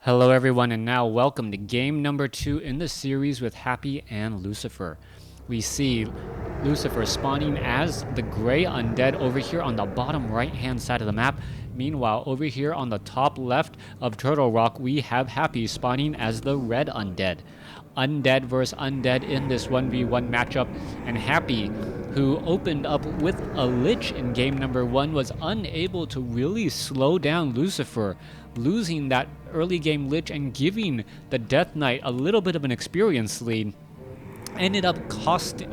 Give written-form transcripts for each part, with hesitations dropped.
Hello everyone, and now welcome to game number 2 in the series with Happy and Lucifer. We see Lucifer spawning as the gray undead over here on the bottom right hand side of the map. Meanwhile, over here on the top left of Turtle Rock, we have Happy spawning as the red undead. Undead versus undead in this 1v1 matchup, and Happy, who opened up with a Lich in game number 1, was unable to really slow down Lucifer, losing that early game Lich and giving the Death Knight a little bit of an experience lead. Ended up costing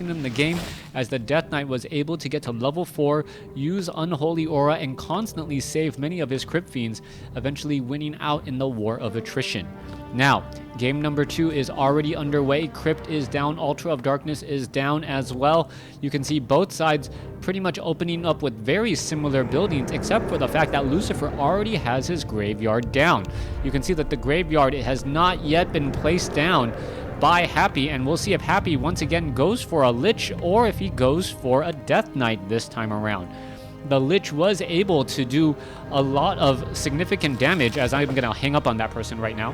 them the game, as the Death Knight was able to get to level 4, use Unholy Aura, and constantly save many of his Crypt Fiends, eventually winning out in the War of Attrition. Now, game number 2 is already underway. Crypt is down, Altar of Darkness is down as well. You can see both sides pretty much opening up with very similar buildings, except for the fact that Lucifer already has his graveyard down. You can see that the graveyard has not yet been placed down by Happy, and we'll see if Happy once again goes for a Lich or if he goes for a Death Knight this time around. The Lich was able to do a lot of significant damage, as I'm going to hang up on that person right now.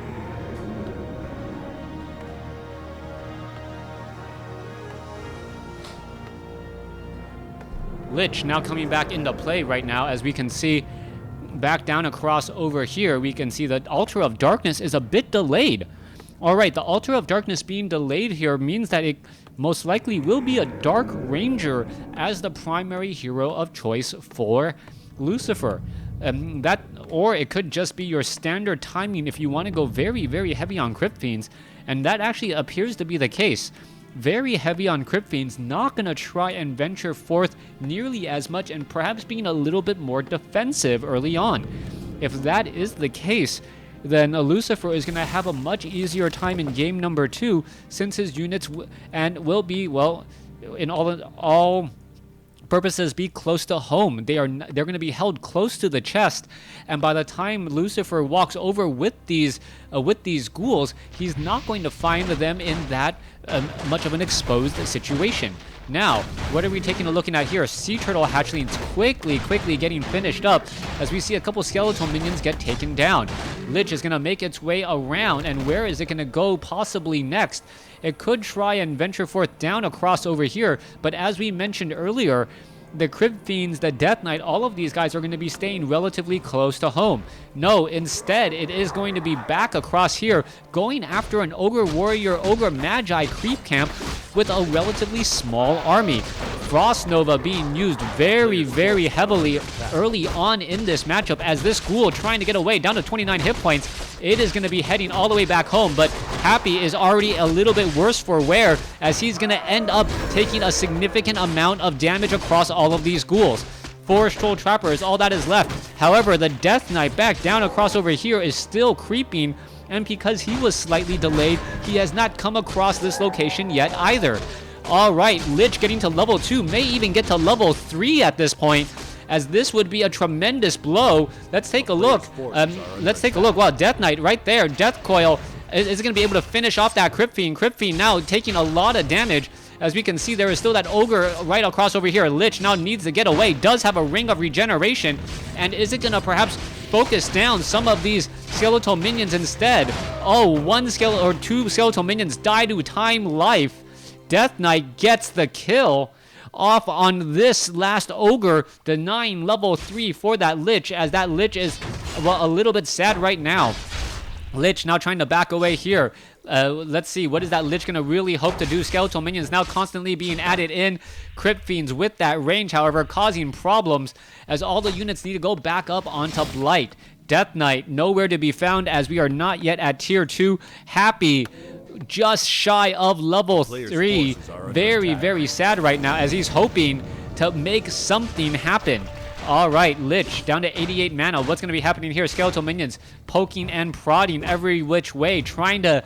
Lich now coming back into play right now, as we can see back down across over here. We can see that Altar of Darkness is a bit delayed. Alright, the Altar of Darkness being delayed here means that it most likely will be a Dark Ranger as the primary hero of choice for Lucifer. Or it could just be your standard timing if you want to go very, very heavy on Crypt Fiends, and that actually appears to be the case. Very heavy on Crypt Fiends, not going to try and venture forth nearly as much, and perhaps being a little bit more defensive early on. If that is the case, then Lucifer is going to have a much easier time in game number 2, since his units will be, well, in all purposes, be close to home. They're going to be held close to the chest, and by the time Lucifer walks over with these ghouls, he's not going to find them in that much of an exposed situation. Now, what are we taking a look at here? Sea Turtle hatchlings quickly getting finished up, as we see a couple skeletal minions get taken down. Lich is going to make its way around, and where is it going to go possibly next? It could try and venture forth down across over here, but as we mentioned earlier, the Crypt Fiends, the Death Knight, all of these guys are going to be staying relatively close to home. No, instead, it is going to be back across here, going after an Ogre Warrior, Ogre Magi creep camp with a relatively small army. Frost Nova being used very, very heavily early on in this matchup, as this ghoul trying to get away down to 29 hit points. It is going to be heading all the way back home, but Happy is already a little bit worse for wear, as he's going to end up taking a significant amount of damage across all of these ghouls. Forest Troll Trapper is all that is left. However, the Death Knight back down across over here is still creeping, and because he was slightly delayed, he has not come across this location yet either. Alright, Lich getting to level 2, may even get to level 3 at this point, as this would be a tremendous blow. Let's take a look. Wow, Death Knight right there. Death Coil is going to be able to finish off that Crypt Fiend. Crypt Fiend now taking a lot of damage. As we can see, there is still that Ogre right across over here. Lich now needs to get away. Does have a Ring of Regeneration. And is it going to perhaps focus down some of these skeletal minions instead? Oh, two skeletal minions die to time life. Death Knight gets the kill off on this last Ogre, denying level 3 for that Lich, as that Lich is, well, a little bit sad right now. Lich now trying to back away here. Let's see, what is that Lich going to really hope to do? Skeletal minions now constantly being added in. Crypt Fiends with that range, however, causing problems, as all the units need to go back up onto Blight. Death Knight nowhere to be found, as we are not yet at tier 2. Happy just shy of level 3. Very, very sad right now, as he's hoping to make something happen. Alright, Lich down to 88 mana. What's going to be happening here? Skeletal minions poking and prodding every which way, trying to,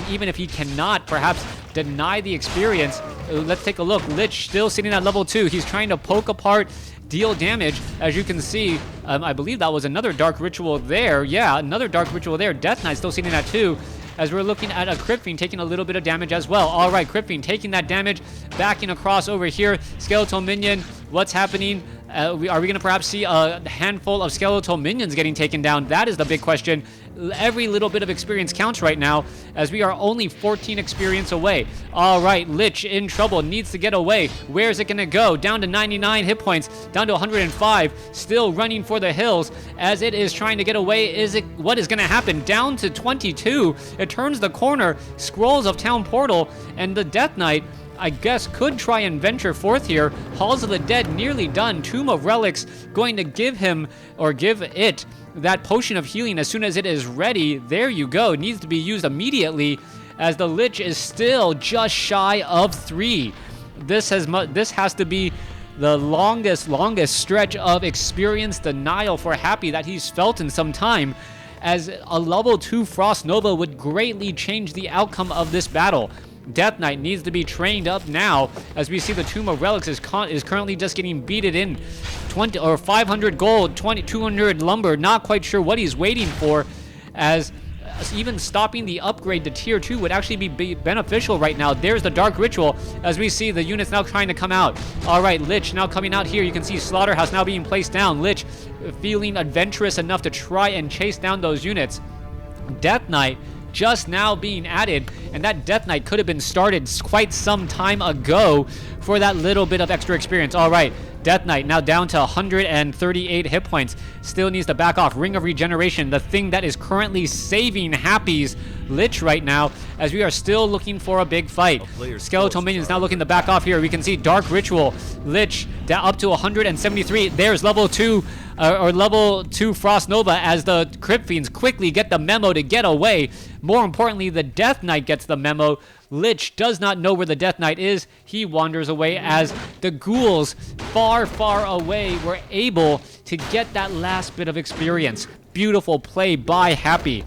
even if he cannot perhaps deny the experience. Let's take a look. Lich still sitting at level 2. He's trying to poke apart, deal damage. As you can see, I believe that was another Dark Ritual there. Yeah, another Dark Ritual there. Death Knight still sitting at 2. As we're looking at a Crypt Fiend taking a little bit of damage as well. Alright, Crypt Fiend taking that damage, backing across over here. Skeletal Minion, what's happening? Are we going to perhaps see a handful of skeletal minions getting taken down? That is the big question. Every little bit of experience counts right now, as we are only 14 experience away. All right, Lich in trouble, needs to get away. Where is it going to go? Down to 99 hit points, down to 105, still running for the hills as it is trying to get away. What is going to happen? Down to 22. It turns the corner, Scrolls of Town Portal, and the Death Knight, I guess, could try and venture forth here. Halls of the Dead nearly done. Tomb of Relics going to give him, or give it, that potion of healing as soon as it is ready. There you go. It needs to be used immediately, as the Lich is still just shy of 3. This has to be the longest stretch of experience denial for Happy that he's felt in some time, as a level 2 Frost Nova would greatly change the outcome of this battle. Death Knight needs to be trained up now, as we see the Tomb of Relics is currently just getting beaten in. 20 or 500 gold, 200 lumber, not quite sure what he's waiting for, as even stopping the upgrade to tier 2 would actually be beneficial right now. There's the Dark Ritual, as we see the units now trying to come out. All right, Lich now coming out here. You can see Slaughterhouse now being placed down. Lich feeling adventurous enough to try and chase down those units. Death Knight just now being added, and that Death Knight could have been started quite some time ago for that little bit of extra experience. All right, Death Knight now down to 138 hit points. Still needs to back off. Ring of Regeneration, the thing that is currently saving Happy's Lich right now, as we are still looking for a big fight. Skeletal minions now looking to back off here. We can see Dark Ritual, Lich up to 173. There's level 2 or level 2 Frost Nova, as the Crypt Fiends quickly get the memo to get away. More importantly, the Death Knight gets the memo. Lich does not know where the Death Knight is. He wanders away, as the ghouls far away were able to get that last bit of experience. Beautiful play by Happy.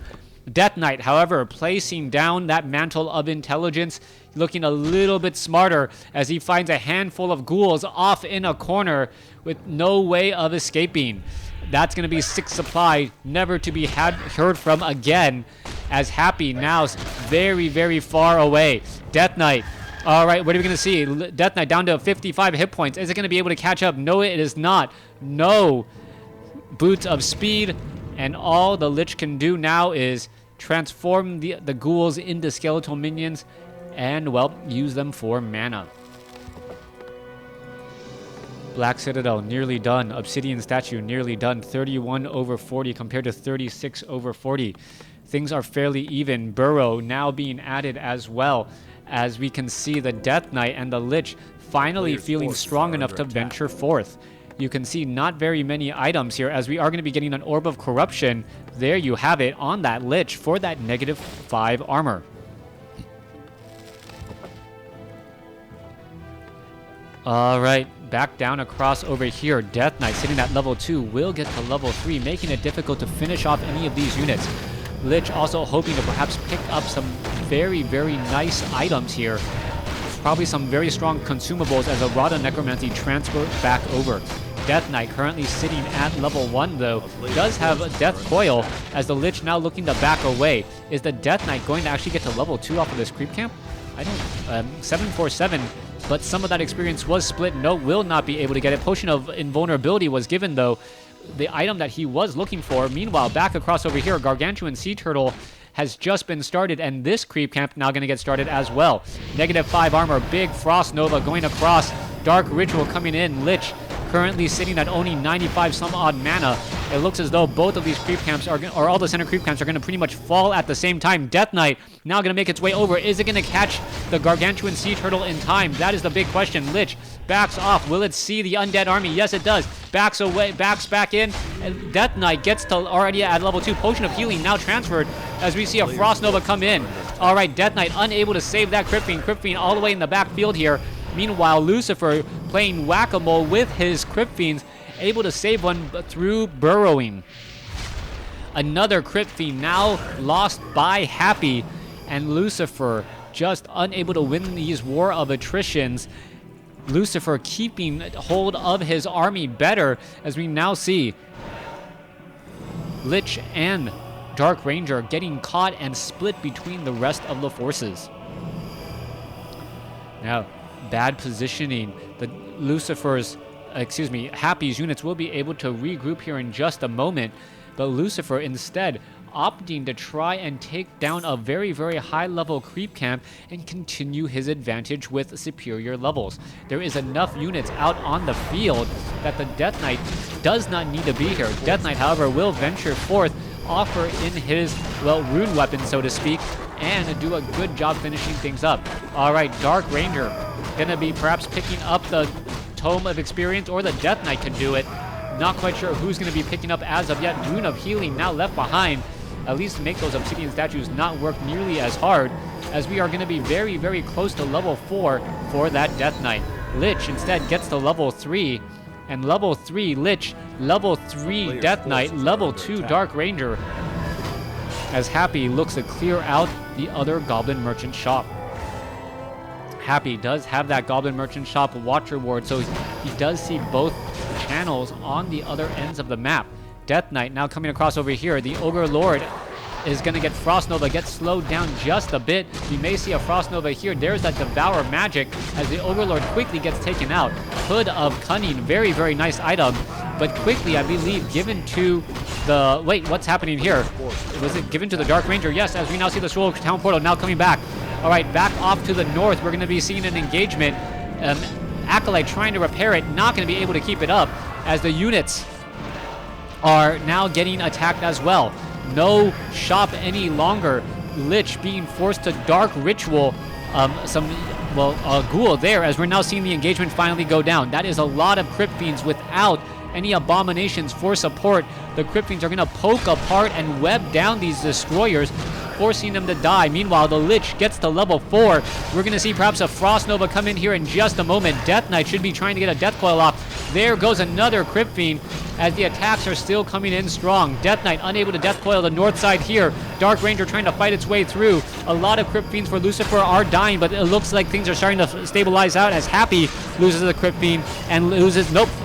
Death Knight, however, placing down that mantle of intelligence, looking a little bit smarter as he finds a handful of ghouls off in a corner with no way of escaping. That's going to be 6 supply, never to be heard from again, as Happy now very far away. Death Knight. All right, what are we going to see? Death Knight down to 55 hit points. Is it going to be able to catch up? No, it is not. No. Boots of Speed, and all the Lich can do now is transform the ghouls into skeletal minions and, well, use them for mana. Black Citadel nearly done. Obsidian Statue nearly done. 31 over 40 compared to 36 over 40. Things are fairly even. Burrow now being added as well, as we can see the Death Knight and the Lich finally feeling strong enough to venture forth. You can see not very many items here, as we are going to be getting an Orb of Corruption. There you have it on that Lich for that -5 armor. All right, back down across over here. Death Knight sitting at level 2 will get to level 3, making it difficult to finish off any of these units. Lich also hoping to perhaps pick up some very nice items here. Probably some very strong consumables as a Rod of Necromancy transfer back over. Death Knight currently sitting at level 1, though, does have a Death Coil, as the Lich now looking to back away. Is the Death Knight going to actually get to level 2 off of this creep camp? I don't... 747, but some of that experience was split. No, will not be able to get it. Potion of Invulnerability was given, though, the item that he was looking for. Meanwhile, back across over here, Gargantuan Sea Turtle has just been started, and this creep camp now going to get started as well. -5 armor, big Frost Nova going across. Dark Ritual coming in. Lich currently sitting at only 95 some odd mana. It looks as though both of these creep camps or all the center creep camps are going to pretty much fall at the same time. Death Knight now going to make its way over. Is it going to catch the Gargantuan Sea Turtle in time? That is the big question. Lich backs off. Will it see the Undead army? Yes, it does. Backs away, backs back in, and Death Knight gets to already at level 2. Potion of Healing now transferred, as we see a Frost Nova come in. All right, Death Knight unable to save that Crypt Fiend. Crypt Fiend all the way in the backfield here. Meanwhile, Lucifer playing whack-a-mole with his Crypt Fiends, able to save one through burrowing. Another Crypt Fiend now lost by Happy, and Lucifer just unable to win these war of attritions. Lucifer keeping hold of his army better, as we now see Lich and Dark Ranger getting caught and split between the rest of the forces. Now, bad positioning. The Lucifer's excuse me, Happy's units will be able to regroup here in just a moment. But Lucifer instead opting to try and take down a very, very high level creep camp and continue his advantage with superior levels. There is enough units out on the field that the Death Knight does not need to be here. Death Knight, however, will venture forth, offer in his, well, rune weapon, so to speak, and do a good job finishing things up. All right, Dark Ranger gonna be perhaps picking up the Tome of Experience, or the Death Knight can do it. Not quite sure who's gonna be picking up as of yet. Rune of Healing now left behind. At least make those obsidian statues not work nearly as hard, as we are going to be very, very close to level 4 for that Death Knight. Lich instead gets to level 3, and level 3 Lich, level 3 Death Knight, level 2 Dark Ranger, as Happy looks to clear out the other Goblin Merchant shop. Happy does have that Goblin Merchant shop Watcher Ward, so he does see both channels on the other ends of the map. Death Knight now coming across over here. The Ogre Lord is going to get Frost Nova, get slowed down just a bit. We may see a Frost Nova here. There's that Devour Magic as the Ogre Lord quickly gets taken out. Hood of Cunning, very, very nice item, but quickly, I believe, given to the... Wait, what's happening here? Was it given to the Dark Ranger? Yes, as we now see the Scroll Town Portal now coming back. All right, back off to the north. We're going to be seeing an engagement. Acolyte trying to repair it, not going to be able to keep it up as the units are now getting attacked as well. No shop any longer. Lich being forced to Dark Ritual Ghoul there, as we're now seeing the engagement finally go down. That is a lot of Crypt Fiends without any abominations for support. The Crypt Fiends are going to poke apart and web down these destroyers, forcing them to die. Meanwhile, the Lich gets to level 4. We're going to see perhaps a Frost Nova come in here in just a moment. Death Knight should be trying to get a Death Coil off. There goes another Crypt Fiend, as the attacks are still coming in strong. Death Knight unable to Death Coil the north side here. Dark Ranger trying to fight its way through. A lot of Crypt Fiends for Lucifer are dying, but it looks like things are starting to stabilize out as Happy loses a Crypt Fiend and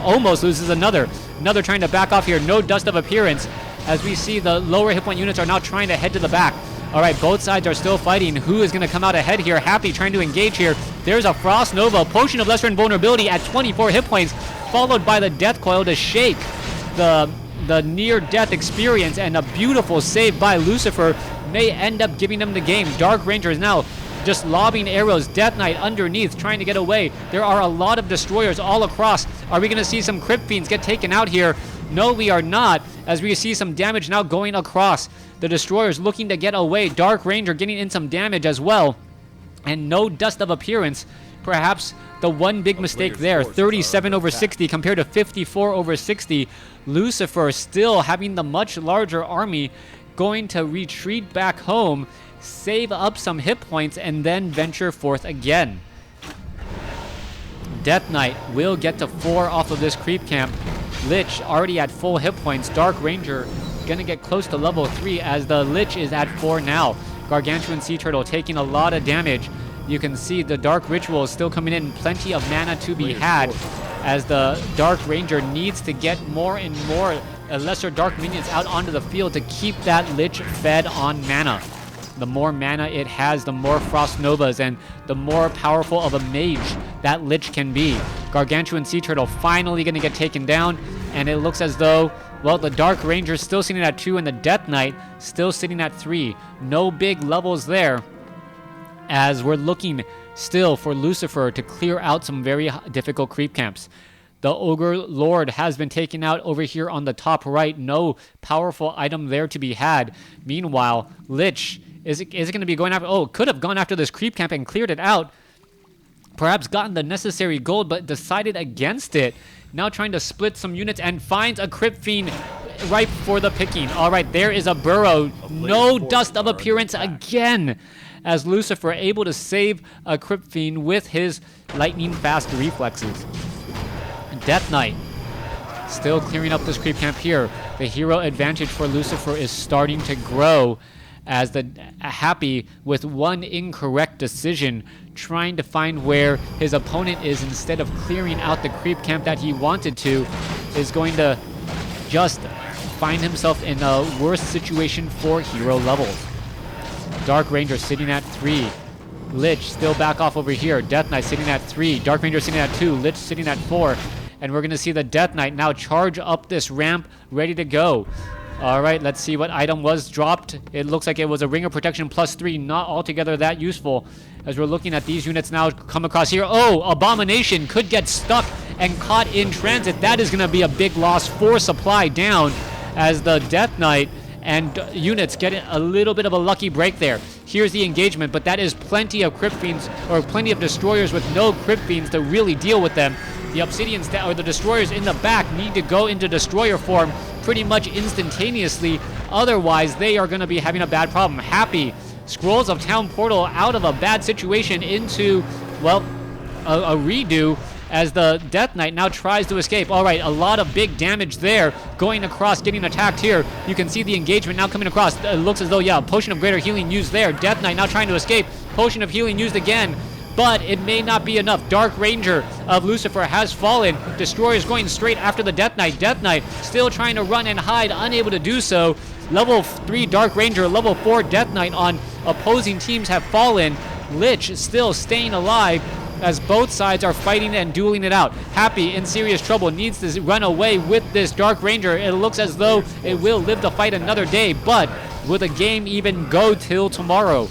almost loses another. Another trying to back off here. No Dust of Appearance, as we see the lower hit point units are now trying to head to the back. All right, both sides are still fighting. Who is going to come out ahead here? Happy trying to engage here. There's a Frost Nova, Potion of Lesser Invulnerability at 24 hit points, followed by the Death Coil to shake the near-death experience, and a beautiful save by Lucifer may end up giving them the game. Dark Ranger is now just lobbing arrows. Death Knight underneath trying to get away. There are a lot of destroyers all across. Are we going to see some Crypt Fiends get taken out here? No, we are not, as we see some damage now going across. The destroyers looking to get away. Dark Ranger getting in some damage as well, and no Dust of Appearance. Perhaps the one big mistake there. 37 over 60 compared to 54 over 60. Lucifer still having the much larger army, going to retreat back home, save up some hit points, and then venture forth again. Death Knight will get to 4 off of this creep camp. Lich already at full hit points. Dark Ranger gonna get close to level 3, as the Lich is at 4 now. Gargantuan Sea Turtle taking a lot of damage. You can see the Dark Ritual is still coming in. Plenty of mana to be had, as the Dark Ranger needs to get more and more lesser Dark Minions out onto the field to keep that Lich fed on mana. The more mana it has, the more Frost Novas and the more powerful of a mage that Lich can be. Gargantuan Sea Turtle finally going to get taken down, and it looks as though, well, the Dark Ranger still sitting at 2 and the Death Knight still sitting at 3. No big levels there, as we're looking still for Lucifer to clear out some very difficult creep camps. The Ogre Lord has been taken out over here on the top right. No powerful item there to be had. Meanwhile, Lich, is it going to be going after... Oh, could have gone after this creep camp and cleared it out. Perhaps gotten the necessary gold, but decided against it. Now trying to split some units and finds a Crypt Fiend ripe for the picking. All right, there is a Burrow. No Dust of Appearance again, as Lucifer able to save a Crypt Fiend with his lightning-fast reflexes. Death Knight still clearing up this creep camp here. The hero advantage for Lucifer is starting to grow, as the Happy, with one incorrect decision, trying to find where his opponent is instead of clearing out the creep camp that he wanted to, is going to just find himself in a worse situation for hero levels. Dark Ranger sitting at 3. Lich still back off over here. Death Knight sitting at 3. Dark Ranger sitting at 2. Lich sitting at 4. and we're going to see the Death Knight now charge up this ramp, ready to go. All right, let's see what item was dropped. It looks like it was a Ring of Protection +3, not altogether that useful. As we're looking at these units now come across here. Oh, Abomination could get stuck and caught in transit. That is going to be a big loss for supply down, as the Death Knight and units get a little bit of a lucky break there. Here's the engagement, but that is plenty of Crypt Fiends, or plenty of Destroyers with no Crypt Fiends to really deal with them. The Obsidians, or the Destroyers in the back, need to go into Destroyer form pretty much instantaneously. Otherwise, they are going to be having a bad problem. Happy Scrolls of Town Portal out of a bad situation into, well, a redo, as the Death Knight now tries to escape. All right, a lot of big damage there going across, getting attacked here. You can see the engagement now coming across. It looks as though, yeah, Potion of Greater Healing used there. Death Knight now trying to escape. Potion of Healing used again, but it may not be enough. Dark Ranger of Lucifer has fallen. Destroyers going straight after the Death Knight. Death Knight still trying to run and hide, unable to do so. Level 3 Dark Ranger, level 4 Death Knight on opposing teams have fallen. Lich still staying alive, as both sides are fighting and dueling it out. Happy in serious trouble, needs to run away with this Dark Ranger. It looks as though it will live to fight another day, but will the game even go till tomorrow?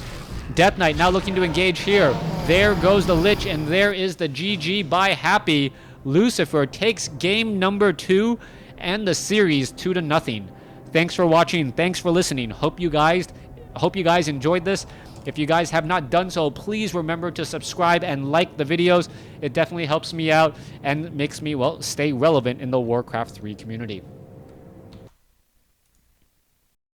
Death Knight now looking to engage here. There goes the Lich, and there is the GG by Happy. Lucifer takes game number 2 and the series 2-0. Thanks for watching. Thanks for listening. Hope you guys enjoyed this. If you guys have not done so, please remember to subscribe and like the videos. It definitely helps me out and makes me, well, stay relevant in the WarCraft 3 community.